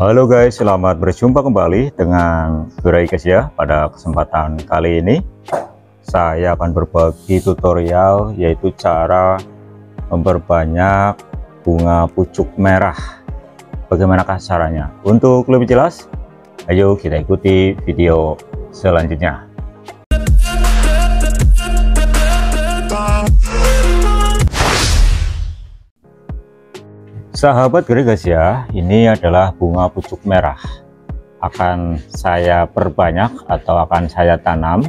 Halo guys, selamat berjumpa kembali dengan Gerai guys ya. Pada kesempatan kali ini saya akan berbagi tutorial yaitu cara memperbanyak bunga pucuk merah. Bagaimanakah caranya? Untuk lebih jelas, ayo kita ikuti video selanjutnya. Sahabat Gerai guys ya, ini adalah bunga pucuk merah. Akan saya perbanyak atau akan saya tanam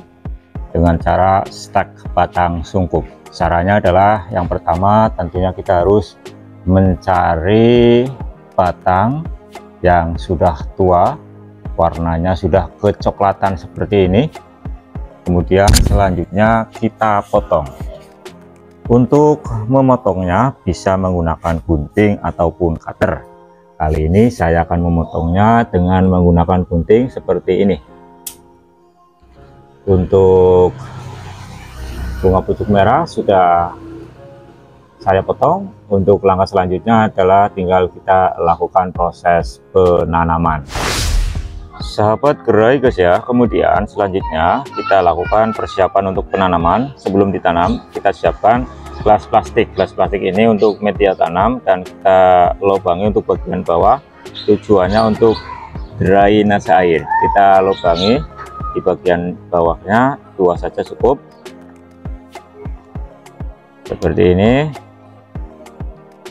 dengan cara stek batang sungkup. Caranya adalah yang pertama tentunya kita harus mencari batang yang sudah tua, warnanya sudah kecoklatan seperti ini. Kemudian selanjutnya kita potong. Untuk memotongnya bisa menggunakan gunting ataupun cutter. Kali ini saya akan memotongnya dengan menggunakan gunting seperti ini. Untuk bunga pucuk merah sudah saya potong. Untuk langkah selanjutnya adalah tinggal kita lakukan proses penanaman. Sahabat Gerai guys ya, kemudian selanjutnya kita lakukan persiapan untuk penanaman. Sebelum ditanam kita siapkan gelas plastik. Gelas plastik ini untuk media tanam dan kita lubangi untuk bagian bawah, tujuannya untuk drainase air. Kita lubangi di bagian bawahnya, 2 saja cukup seperti ini.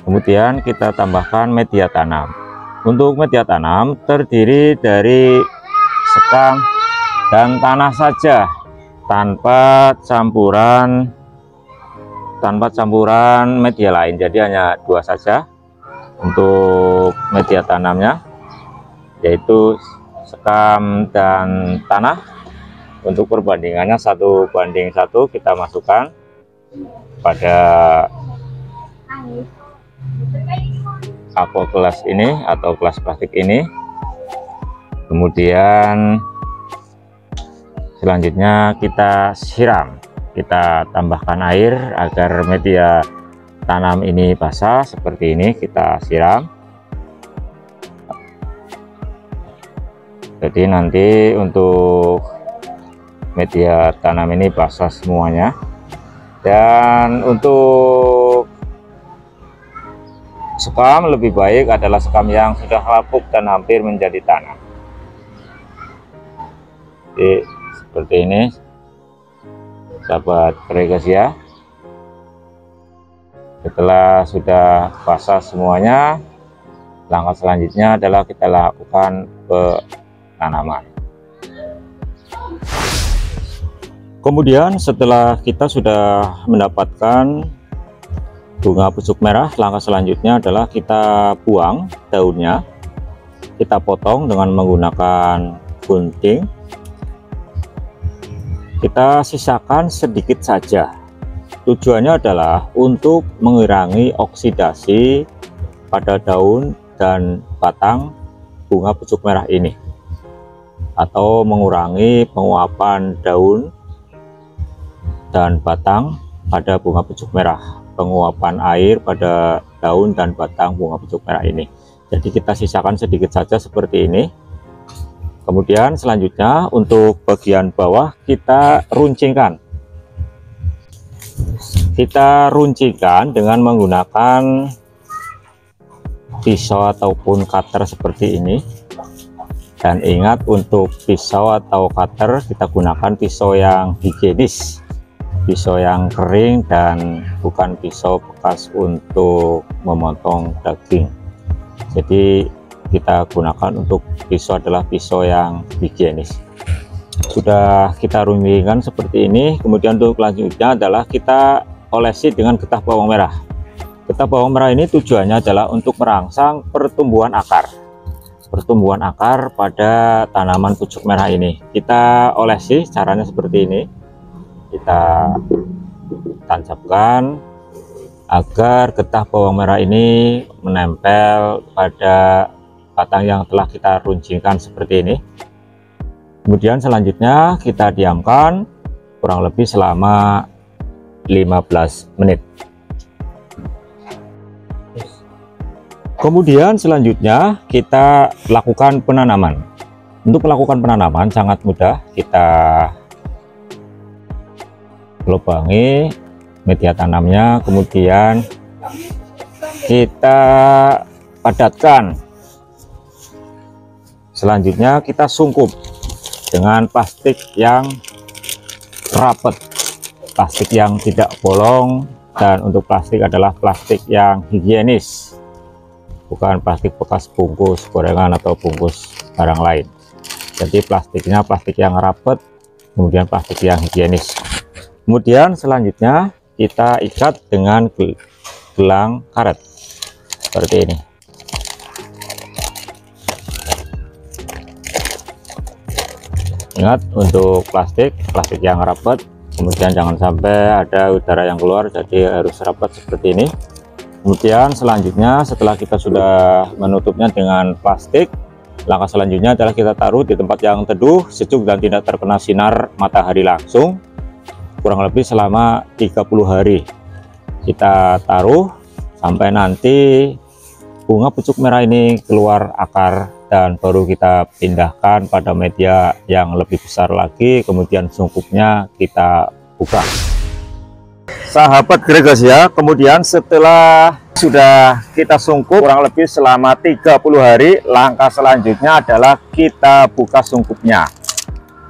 Kemudian kita tambahkan media tanam. Untuk media tanam terdiri dari sekam dan tanah saja, tanpa campuran media lain. Jadi hanya 2 saja untuk media tanamnya, yaitu sekam dan tanah. Untuk perbandingannya 1:1 kita masukkan pada gelas ini atau gelas plastik ini. Kemudian selanjutnya kita siram, kita tambahkan air agar media tanam ini basah seperti ini. Kita siram, jadi nanti untuk media tanam ini basah semuanya. Dan untuk sekam lebih baik adalah sekam yang sudah lapuk dan hampir menjadi tanah. Jadi seperti ini sahabat Gerai guys ya. Setelah sudah basah semuanya, langkah selanjutnya adalah kita lakukan penanaman. Kemudian setelah kita sudah mendapatkan bunga pucuk merah, langkah selanjutnya adalah kita buang daunnya. Kita potong dengan menggunakan gunting. Kita sisakan sedikit saja. Tujuannya adalah untuk mengurangi oksidasi pada daun dan batang bunga pucuk merah ini, atau mengurangi penguapan daun dan batang pada bunga pucuk merah, penguapan air pada daun dan batang bunga pucuk merah ini. Jadi kita sisakan sedikit saja seperti ini. Kemudian selanjutnya untuk bagian bawah kita runcingkan. Kita runcingkan dengan menggunakan pisau ataupun cutter seperti ini. Dan ingat, untuk pisau atau cutter kita gunakan pisau yang higienis, pisau yang kering dan bukan pisau bekas untuk memotong daging. Jadi kita gunakan untuk pisau adalah pisau yang higienis. Sudah kita runcingkan seperti ini. Kemudian untuk selanjutnya adalah kita olesi dengan getah bawang merah. Getah bawang merah ini tujuannya adalah untuk merangsang pertumbuhan akar pada tanaman pucuk merah ini. Kita olesi, caranya seperti ini. Kita tancapkan agar getah bawang merah ini menempel pada batang yang telah kita runcingkan seperti ini. Kemudian selanjutnya kita diamkan kurang lebih selama 15 menit. Kemudian selanjutnya kita lakukan penanaman. Untuk melakukan penanaman sangat mudah, kita lubangi media tanamnya, kemudian kita padatkan. Selanjutnya kita sungkup dengan plastik yang rapat, plastik yang tidak bolong, dan untuk plastik adalah plastik yang higienis, bukan plastik bekas bungkus gorengan atau bungkus barang lain. Jadi plastiknya plastik yang rapat, kemudian plastik yang higienis. Kemudian selanjutnya kita ikat dengan gelang karet seperti ini. Ingat, untuk plastik yang rapat, kemudian jangan sampai ada udara yang keluar, jadi harus rapat seperti ini. Kemudian selanjutnya setelah kita sudah menutupnya dengan plastik, langkah selanjutnya adalah kita taruh di tempat yang teduh, sejuk, dan tidak terkena sinar matahari langsung, kurang lebih selama 30 hari. Kita taruh sampai nanti bunga pucuk merah ini keluar akar, dan baru kita pindahkan pada media yang lebih besar lagi, kemudian sungkupnya kita buka. Sahabat Gregasia, kemudian setelah sudah kita sungkup kurang lebih selama 30 hari, langkah selanjutnya adalah kita buka sungkupnya.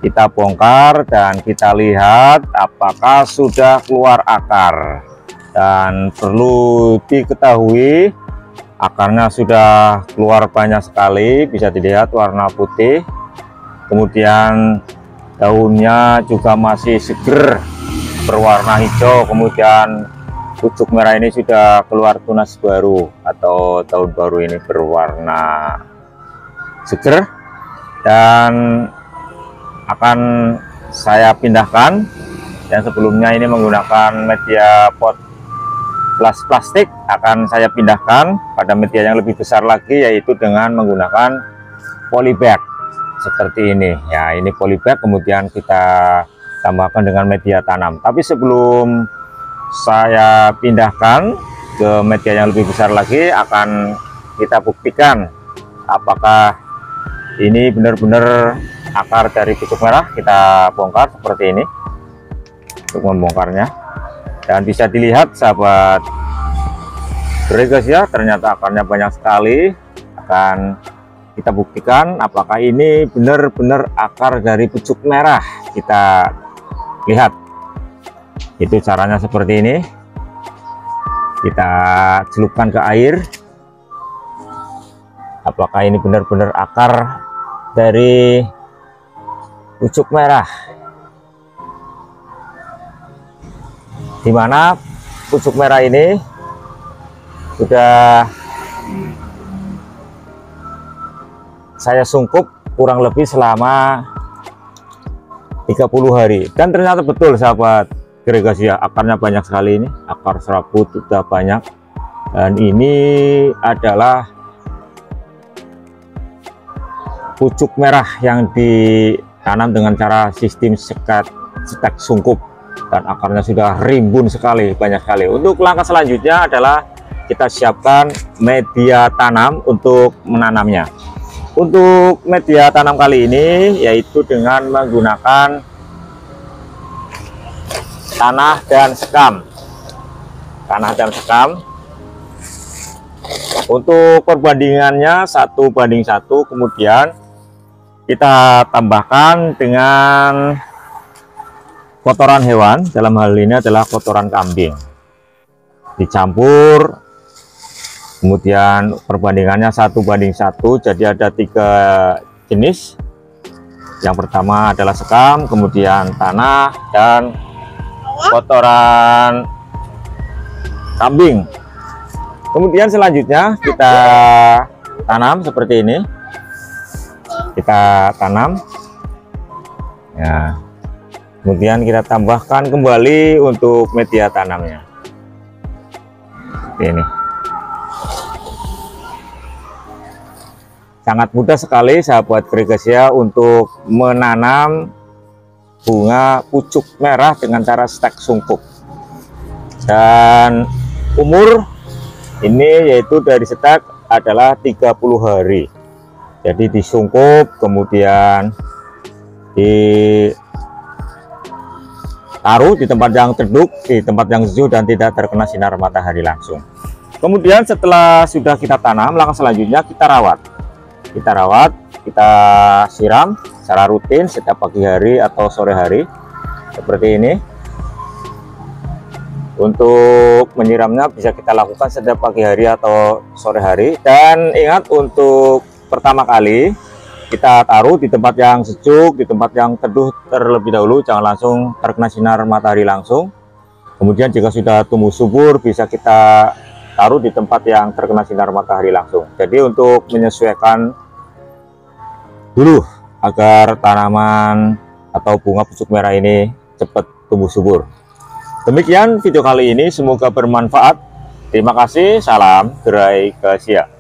Kita bongkar dan kita lihat apakah sudah keluar akar. Dan perlu diketahui, akarnya sudah keluar banyak sekali, bisa dilihat warna putih. Kemudian daunnya juga masih seger, berwarna hijau. Kemudian pucuk merah ini sudah keluar tunas baru atau daun baru, ini berwarna seger, dan akan saya pindahkan. Dan sebelumnya ini menggunakan media pot plastik, akan saya pindahkan pada media yang lebih besar lagi, yaitu dengan menggunakan polybag seperti ini ya. Ini polybag, kemudian kita tambahkan dengan media tanam. Tapi sebelum saya pindahkan ke media yang lebih besar lagi, akan kita buktikan apakah ini benar-benar akar dari pucuk merah. Kita bongkar seperti ini untuk membongkarnya, dan bisa dilihat sahabat Gregasia, ternyata akarnya banyak sekali. Akan kita buktikan apakah ini benar-benar akar dari pucuk merah. Kita lihat, itu caranya seperti ini. Kita celupkan ke air, apakah ini benar-benar akar dari pucuk merah, dimana pucuk merah ini sudah saya sungkup kurang lebih selama 30 hari. Dan ternyata betul sahabat Gregasia, akarnya banyak sekali. Ini akar serabut sudah banyak, dan ini adalah pucuk merah yang ditanam dengan cara sistem stek sungkup, dan akarnya sudah rimbun sekali, banyak sekali. Untuk langkah selanjutnya adalah kita siapkan media tanam untuk menanamnya. Untuk media tanam kali ini yaitu dengan menggunakan tanah dan sekam. Untuk perbandingannya 1:1, kemudian kita tambahkan dengan kotoran hewan. Dalam hal ini adalah kotoran kambing, dicampur, kemudian perbandingannya 1:1. Jadi ada 3 jenis. Yang pertama adalah sekam, kemudian tanah, dan kotoran kambing. Kemudian selanjutnya kita tanam seperti ini. Kita tanam ya, kemudian kita tambahkan kembali untuk media tanamnya seperti ini. Sangat mudah sekali sahabat Gregasia untuk menanam bunga pucuk merah dengan cara stek sungkup. Dan umur ini yaitu dari stek adalah 30 hari. Jadi disungkup, kemudian ditaruh di tempat yang teduh, di tempat yang sejuk dan tidak terkena sinar matahari langsung. Kemudian setelah sudah kita tanam, langkah selanjutnya kita rawat. Kita siram secara rutin setiap pagi hari atau sore hari seperti ini. Untuk menyiramnya bisa kita lakukan setiap pagi hari atau sore hari. Dan ingat, untuk pertama kali kita taruh di tempat yang sejuk, di tempat yang teduh terlebih dahulu, jangan langsung terkena sinar matahari langsung. Kemudian jika sudah tumbuh subur, bisa kita taruh di tempat yang terkena sinar matahari langsung. Jadi untuk menyesuaikan dulu agar tanaman atau bunga pucuk merah ini cepat tumbuh subur. Demikian video kali ini, semoga bermanfaat. Terima kasih, salam gerai Kesia.